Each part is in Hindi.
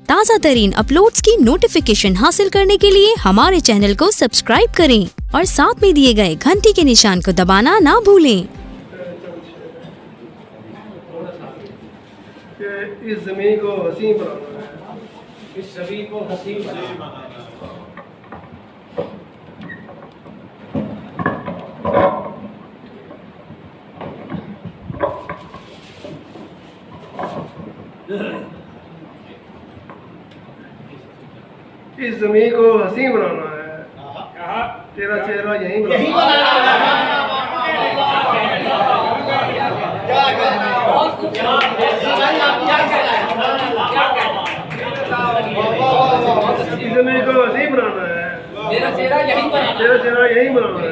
ताज़ा तरीन अपलोड्स की नोटिफिकेशन हासिल करने के लिए हमारे चैनल को सब्सक्राइब करें और साथ में दिए गए घंटी के निशान को दबाना ना भूलें। इस ज़मीन को हसीन बनाना है, इस ज़मीन को हसीन बनाना है। इस ज़मीन को हसीन बनाना है, तेरा चेहरा यहीं बनाना है। इस ज़मीन को हसीन बनाना है, तेरा चेहरा यहीं तेरा चेहरा यहीं बनाना है।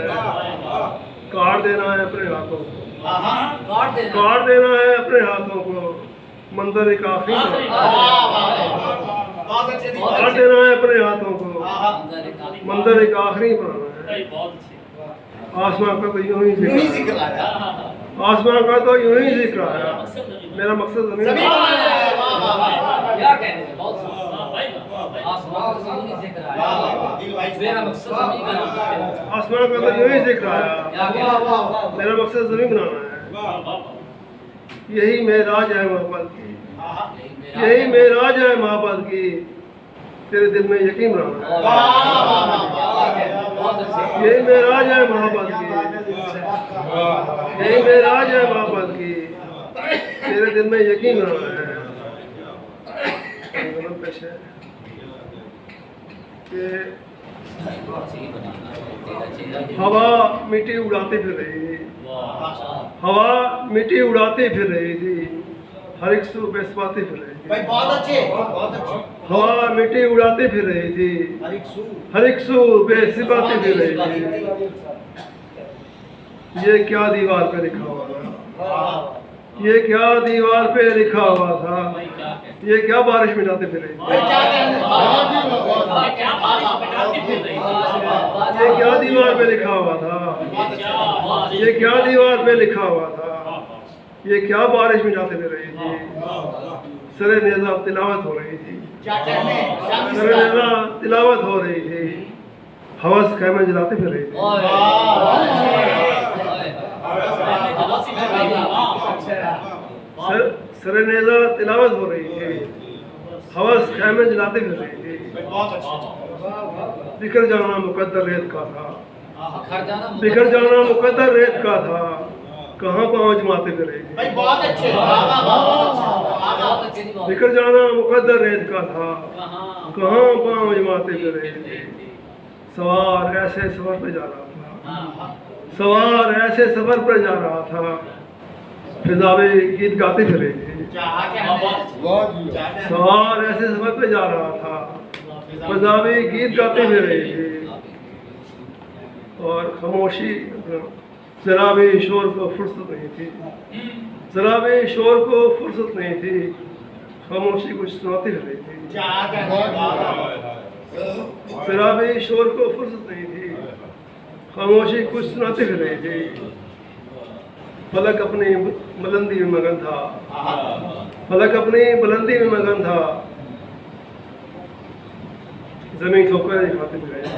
काट देना है अपने हाथों को, काट देना है अपने हाथों को, मंदिर एक आखिरी काट देना है अपने हाथों को, मंदिर एक आखिरी बनाना है। आसमान का तो यूं ही दिख रहा है, आसमान का तो यूं ही दिख रहा है। मेरा मकसद ज़मीन आसमान का तो यूं ही दिख रहा है। मेरा मकसद ज़मीन बनाना है। यही मेराज है मोहब्बत की, यही मेराज है मोहब्बत की, तेरे दिल में यकीन बनाना है। यही मेराज है मोहब्बत की, यही मेराज है मोहब्बत की, तेरे दिल में यकीन बनाना है। पेश है कि हवा मिट्टी उड़ाती फिर रही थी, हवा मिट्टी उड़ाती फिर रही थी, हर एक सू बेसपाती फिर रही थी। बहुत अच्छे, बहुत अच्छे। हवा मिट्टी उड़ाती फिर रही थी, हर एक सू बेसपाती फिर रही थी। ये क्या दीवार पे लिखा हुआ था, ये क्या दीवार पे लिखा हुआ था, ये क्या बारिश मिटाते फिर रही थी। ये क्या दीवार पे लिखा हुआ था, ये क्या दीवार पे लिखा हुआ था, ये क्या बारिश मिटाते फिर रही थी। सरे नेज़ा तिलावत हो रही थी, सरे नेज़ा तिलावत हो रही थी, हवस खैमे जलाते फिर रही थी। सरे नेज़ा तिलावत हो रही थी, हवस खैमे जलाते फिर रही थी। बिखर जाना मुकद्दर रेत का था, बिखर जाना मुकद्दर रेत का था, कहाँ पाँव जमाते फिर रही थी। बिखर जाना मुकद्दर रेत का था, कहाँ पाँव जमाते फिर रही थी। सवार ऐसे सफर पे जा रहा था, सवार ऐसे सफर पर जा रहा था, फिजावे गीत गाते फिर रही थी। सवार ऐसे सफर पे जा रहा था, फिजावे गीत गाते फिर रही थी, और खामोशी जरा भी शोर को फुर्सत नहीं थी, जरा भी शोर को फुर्सत नहीं थी, खामोशी कुछ सुनाती फिर रही थी। जरा भी शोर को फुर्सत नहीं थी, खामोशी कुछ सुनाती फिर रही थी। फलक अपनी बुलंदी में मगन था, फलक अपनी बुलंदी में मगन था, जमीन ठोकर ही खाते फिर रही थी,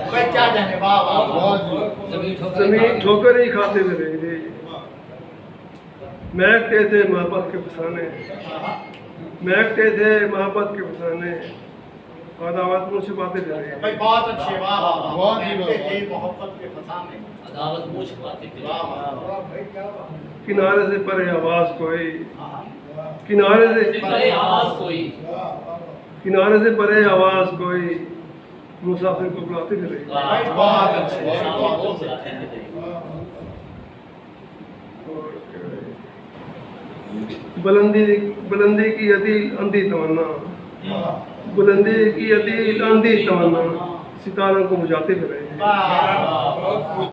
जमीन ठोकर ही खाते फिर रही थी। महकते थे मोहब्बत के फसाने, महकते थे मोहब्बत के फसाने, अदावत मुँह छुपाते फिर रही थी। बहुत अच्छे, मोहब्बत के फसाने, अदावत मुँह छुपाते थे। किनारे से परे आवाज कोई, किनारे से परे आवाज कोई, किनारे से परे आवाज कोई, मुसाफिर को बुलाते फिर रही थी। बहुत अच्छे। बुलंदी बुलंदी की अदील अंधी तमन्ना, बुलंदी की अदील अंधी तमन्ना, सितारों को बुझाते फिर रही थी।